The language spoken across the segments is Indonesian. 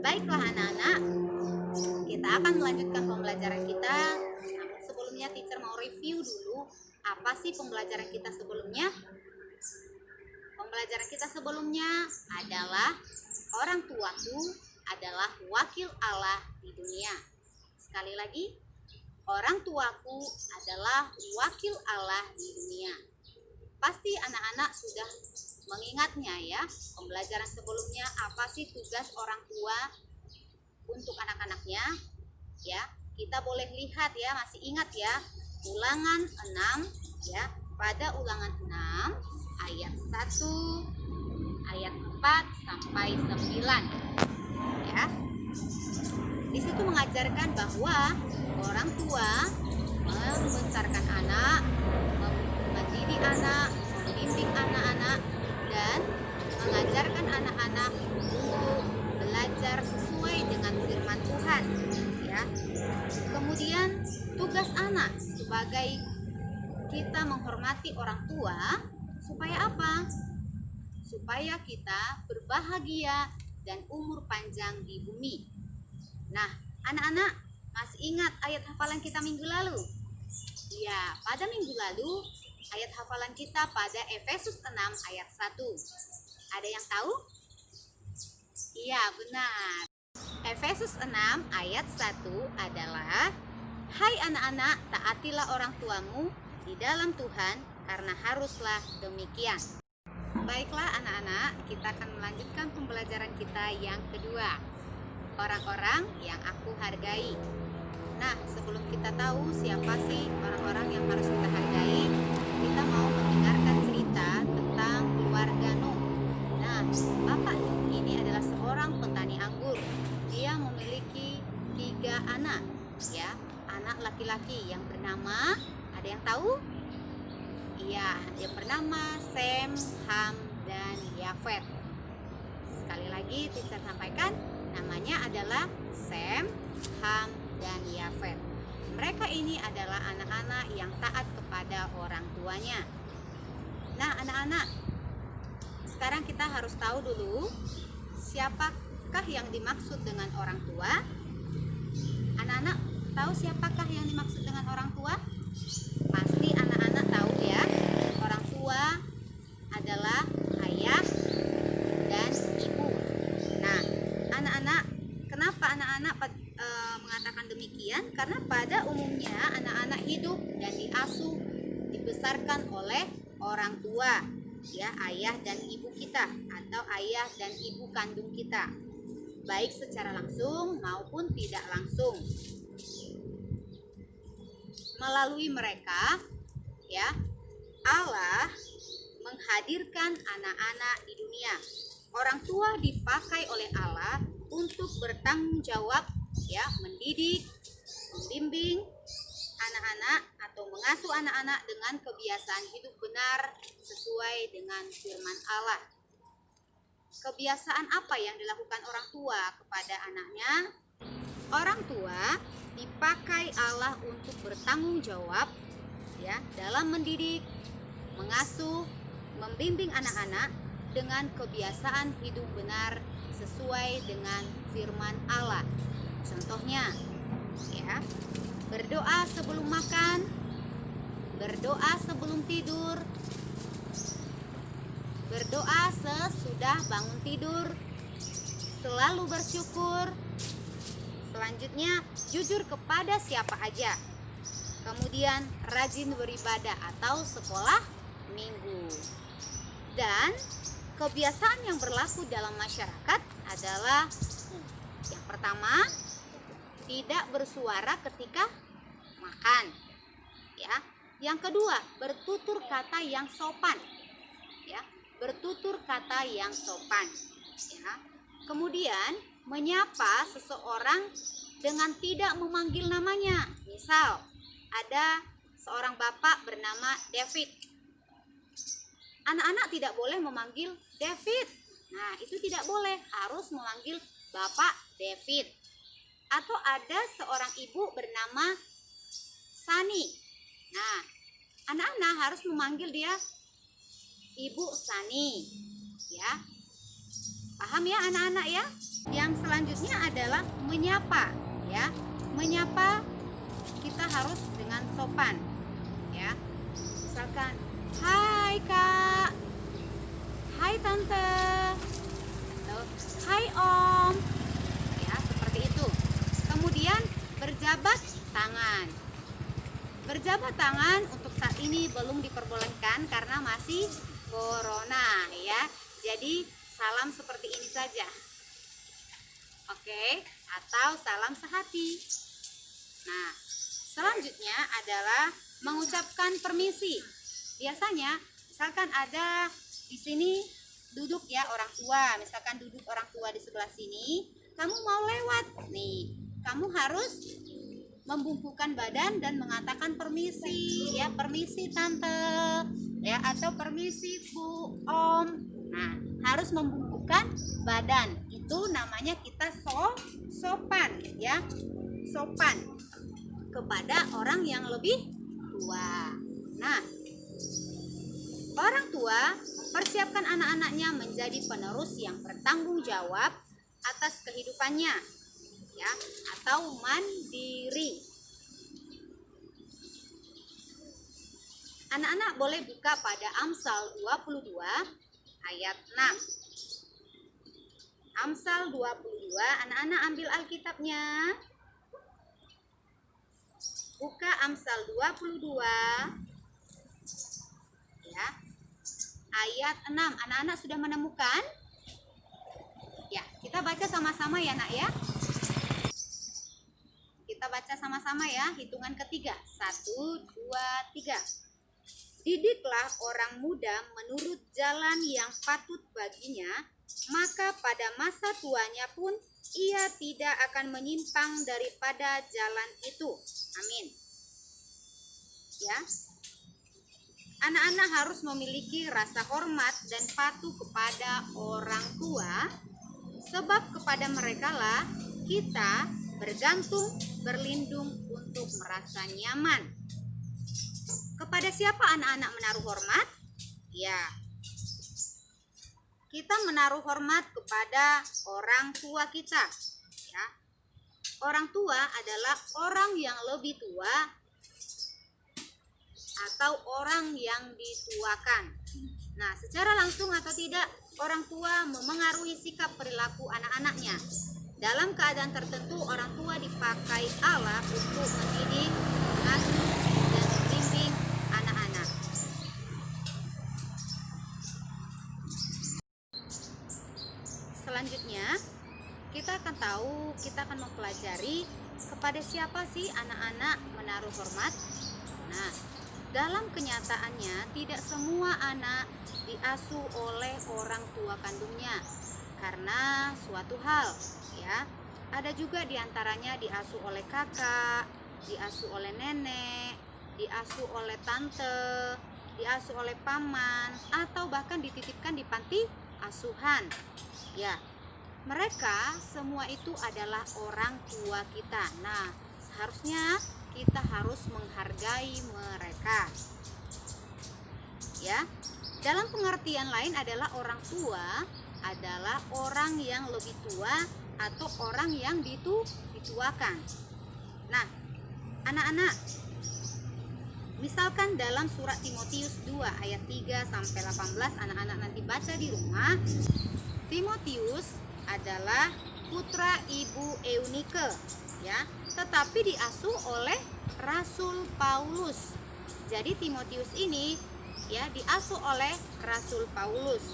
Baiklah anak-anak, kita akan melanjutkan pembelajaran kita. Namun sebelumnya teacher mau review dulu apa sih pembelajaran kita sebelumnya. Pembelajaran kita sebelumnya adalah orang tuaku adalah wakil Allah di dunia. Sekali lagi, orang tuaku adalah wakil Allah di dunia. Pasti anak-anak sudah mengingatnya ya, pembelajaran sebelumnya apa sih tugas orang tua untuk anak-anaknya ya. Kita boleh lihat ya, masih ingat ya, ulangan 6 ya. Pada ulangan 6 ayat 1, ayat 4 sampai 9 ya. Di situ mengajarkan bahwa orang tua membesarkan anak, mendidik anak, membimbing anak-anak, dan mengajarkan anak-anak untuk belajar sesuai dengan firman Tuhan ya. Kemudian tugas anak sebagai kita menghormati orang tua supaya apa? Supaya kita berbahagia dan umur panjang di bumi. Nah, anak-anak masih ingat ayat hafalan kita minggu lalu? Ya, pada minggu lalu ayat hafalan kita pada Efesus 6 ayat 1. Ada yang tahu? Iya, benar. Efesus 6 ayat 1 adalah, hai anak-anak, taatilah orang tuamu di dalam Tuhan, karena haruslah demikian. Baiklah anak-anak, kita akan melanjutkan pembelajaran kita yang kedua, orang-orang yang aku hargai. Nah, sebelum kita tahu siapa sih orang-orang yang harus kita hargai, kita mau mendengarkan cerita tentang keluarga Nuh. Nah, Bapak Nuh ini adalah seorang petani anggur. Dia memiliki 3 anak, ya, anak laki-laki yang bernama, ada yang tahu? Iya, yang bernama Sem, Ham, dan Yafet. Sekali lagi teacher sampaikan, namanya adalah Sem, Ham, dan Yafet. Mereka ini adalah anak-anak yang taat kepada orang tuanya. Nah, anak-anak, sekarang kita harus tahu dulu siapakah yang dimaksud dengan orang tua. Anak-anak tahu siapakah yang dimaksud dengan orang tua? Pasti anak-anak tahu ya, orang tua adalah ayah dan ibu. Nah, anak-anak, kenapa anak-anak mengatakan demikian? Karena pada umumnya anak-anak hidup dan diasuh, dibesarkan oleh orang tua, ya, ayah dan ibu kita atau ayah dan ibu kandung kita, baik secara langsung maupun tidak langsung. Melalui mereka, ya, Allah menghadirkan anak-anak di dunia. Orang tua dipakai oleh Allah untuk bertanggung jawab, ya, mendidik, membimbing anak-anak atau mengasuh anak-anak dengan kebiasaan hidup benar sesuai dengan firman Allah. Kebiasaan apa yang dilakukan orang tua kepada anaknya? Orang tua dipakai Allah untuk bertanggung jawab, ya, dalam mendidik, mengasuh, membimbing anak-anak dengan kebiasaan hidup benar sesuai dengan firman Allah. Contohnya, ya, berdoa sebelum makan, berdoa sebelum tidur, berdoa sesudah bangun tidur, selalu bersyukur. Selanjutnya, jujur kepada siapa aja. Kemudian, rajin beribadah atau sekolah minggu. Dan kebiasaan yang berlaku dalam masyarakat adalah yang pertama, tidak bersuara ketika makan. Ya. Yang kedua, bertutur kata yang sopan. Ya, bertutur kata yang sopan. Ya. Kemudian, menyapa seseorang dengan tidak memanggil namanya. Misal, ada seorang bapak bernama David. Anak-anak tidak boleh memanggil David. Nah, itu tidak boleh, harus memanggil Bapak David. Atau ada seorang ibu bernama Sani. Nah, anak-anak harus memanggil dia Ibu Sani, ya. Paham ya anak-anak ya? Yang selanjutnya adalah menyapa ya. Menyapa kita harus dengan sopan ya. Misalkan, "Hai Kak." "Hai Tante." Atau, "Hai Om." Ya, seperti itu. Kemudian berjabat tangan. Berjabat tangan untuk saat ini belum diperbolehkan karena masih corona ya. Jadi salam seperti ini saja. Oke, atau salam sehati. Nah, selanjutnya adalah mengucapkan permisi. Biasanya misalkan ada di sini duduk ya orang tua, misalkan duduk orang tua di sebelah sini, kamu mau lewat nih, kamu harus membungkukkan badan dan mengatakan permisi ya, permisi tante ya, atau permisi bu, om. Nah, harus membungkukkan badan, itu namanya kita sopan ya, sopan kepada orang yang lebih tua. Nah, orang tua mempersiapkan anak-anaknya menjadi penerus yang bertanggung jawab atas kehidupannya ya, atau mandiri. Anak-anak boleh buka pada Amsal 22 ayat 6. Amsal 22, anak-anak ambil Alkitabnya. Buka Amsal 22 ya, ayat 6. Anak-anak sudah menemukan? Ya, kita baca sama-sama ya nak ya. Kita baca sama-sama ya, hitungan ketiga. 1, 2, 3. Didiklah orang muda menurut jalan yang patut baginya, maka pada masa tuanya pun ia tidak akan menyimpang daripada jalan itu. Amin. Ya. Anak-anak harus memiliki rasa hormat dan patuh kepada orang tua, sebab kepada merekalah kita bergantung, berlindung untuk merasa nyaman. Kepada siapa anak-anak menaruh hormat? Ya, kita menaruh hormat kepada orang tua kita. Ya, orang tua adalah orang yang lebih tua atau orang yang dituakan. Nah, secara langsung atau tidak, orang tua memengaruhi sikap perilaku anak-anaknya. Dalam keadaan tertentu, orang tua dipakai Allah untuk mendidik, mengasuh, dan membimbing anak-anak. Selanjutnya, kita akan mempelajari kepada siapa sih anak-anak menaruh hormat. Nah, dalam kenyataannya tidak semua anak diasuh oleh orang tua kandungnya karena suatu hal ya. Ada juga diantaranya diasuh oleh kakak, diasuh oleh nenek, diasuh oleh tante, diasuh oleh paman, atau bahkan dititipkan di panti asuhan. Ya, mereka semua itu adalah orang tua kita. Nah, seharusnya kita harus menghargai mereka. Ya. Dalam pengertian lain adalah orang tua adalah orang yang lebih tua atau orang yang dituakan. Nah, anak-anak, misalkan dalam surat Timotius 2 ayat 3 sampai 18, anak-anak nanti baca di rumah. Timotius adalah putra ibu Eunike ya, tetapi diasuh oleh Rasul Paulus. Jadi Timotius ini ya diasuh oleh Rasul Paulus.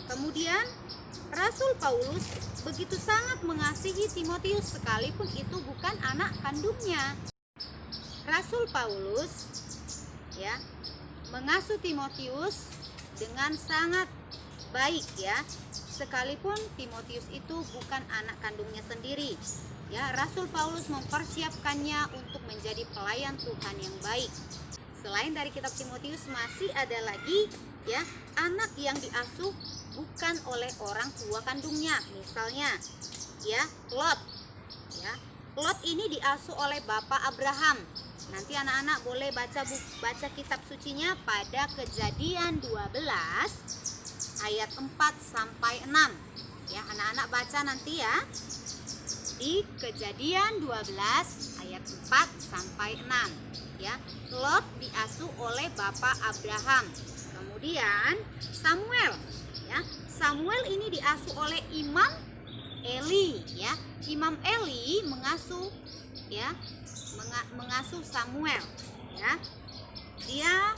Kemudian Rasul Paulus begitu sangat mengasihi Timotius sekalipun itu bukan anak kandungnya. Rasul Paulus ya mengasuh Timotius dengan sangat baik ya, sekalipun Timotius itu bukan anak kandungnya sendiri. Ya, Rasul Paulus mempersiapkannya untuk menjadi pelayan Tuhan yang baik. Selain dari kitab Timotius masih ada lagi ya anak yang diasuh bukan oleh orang tua kandungnya. Misalnya ya Lot. Ya, Lot ini diasuh oleh Bapak Abraham. Nanti anak-anak boleh baca kitab sucinya pada Kejadian 12 ayat 4 sampai 6. Ya, anak-anak baca nanti ya. Di Kejadian 12 ayat 4 sampai 6 ya. Lot diasuh oleh bapak Abraham. Kemudian Samuel ya. Samuel ini diasuh oleh Imam Eli ya. Imam Eli mengasuh ya, mengasuh Samuel ya. Dia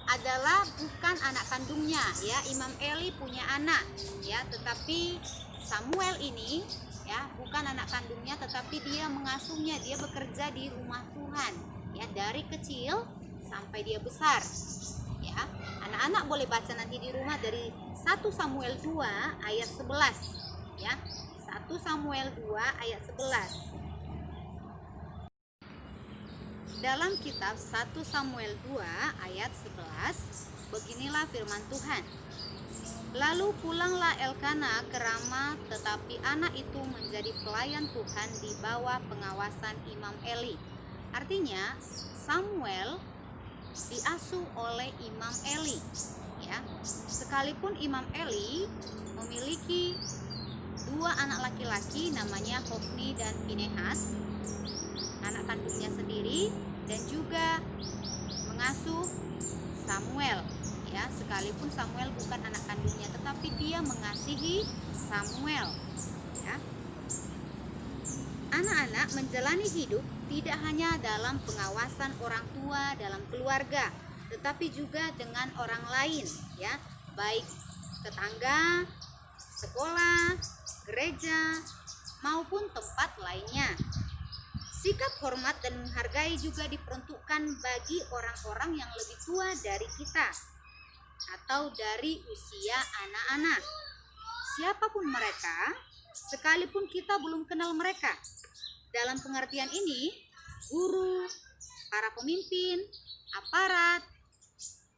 adalah bukan anak kandungnya ya. Imam Eli punya anak ya, tetapi Samuel ini ya bukan anak kandungnya, tetapi dia mengasuhnya. Dia bekerja di rumah Tuhan ya, dari kecil sampai dia besar ya. Anak-anak boleh baca nanti di rumah dari 1 Samuel 2 ayat 11 ya. 1 Samuel 2 ayat 11. Dalam kitab 1 Samuel 2 ayat 11, beginilah firman Tuhan. Lalu pulanglah Elkana ke Rama, tetapi anak itu menjadi pelayan Tuhan di bawah pengawasan Imam Eli. Artinya Samuel diasuh oleh Imam Eli ya. Sekalipun Imam Eli memiliki 2 anak laki-laki namanya Hofni dan Pinehas, anak kandungnya sendiri, dan juga mengasuh Samuel ya. Sekalipun Samuel bukan anak kandungnya, tetapi dia mengasihi Samuel ya. Anak-anak menjalani hidup tidak hanya dalam pengawasan orang tua dalam keluarga, tetapi juga dengan orang lain ya, baik tetangga, sekolah, gereja, maupun tempat lainnya. Sikap hormat dan menghargai juga diperuntukkan bagi orang-orang yang lebih tua dari kita atau dari usia anak-anak. Siapapun mereka, sekalipun kita belum kenal mereka. Dalam pengertian ini, guru, para pemimpin, aparat,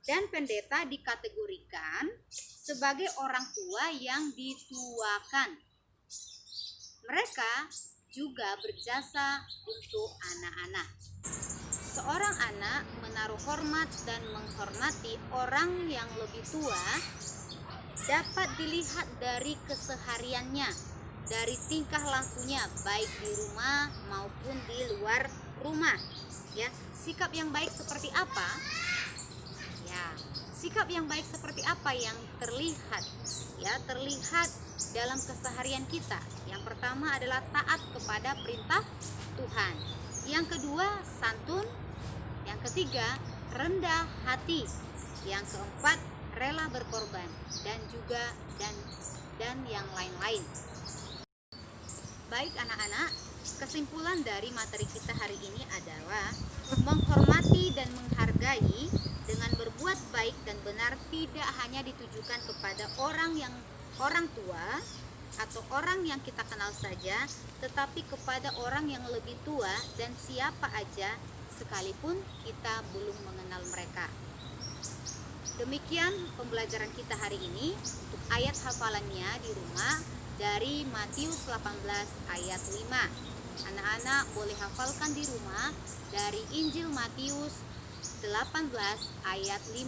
dan pendeta dikategorikan sebagai orang tua yang dituakan. Mereka juga berjasa untuk anak-anak. Seorang anak menaruh hormat dan menghormati orang yang lebih tua dapat dilihat dari kesehariannya, dari tingkah lakunya baik di rumah maupun di luar rumah ya. Sikap yang baik seperti apa? Ya, sikap yang baik seperti apa yang terlihat ya, terlihat dalam keseharian kita. Yang pertama adalah taat kepada perintah Tuhan. Yang kedua, santun. Yang ketiga, rendah hati. Yang keempat, rela berkorban, dan juga dan yang lain-lain. Baik anak-anak, kesimpulan dari materi kita hari ini adalah menghormati dan menghargai dengan berbuat baik dan benar tidak hanya ditujukan kepada orang tua atau orang yang kita kenal saja, tetapi kepada orang yang lebih tua dan siapa aja sekalipun kita belum mengenal mereka. Demikian pembelajaran kita hari ini. Untuk ayat hafalannya di rumah dari Matius 18 ayat 5. Anak-anak boleh hafalkan di rumah dari Injil Matius 18 ayat 5.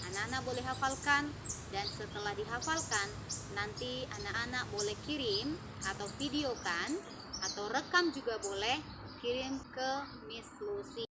Anak-anak boleh hafalkan, dan setelah dihafalkan nanti anak-anak boleh kirim atau videokan atau rekam juga boleh, kirim ke Miss Lucy.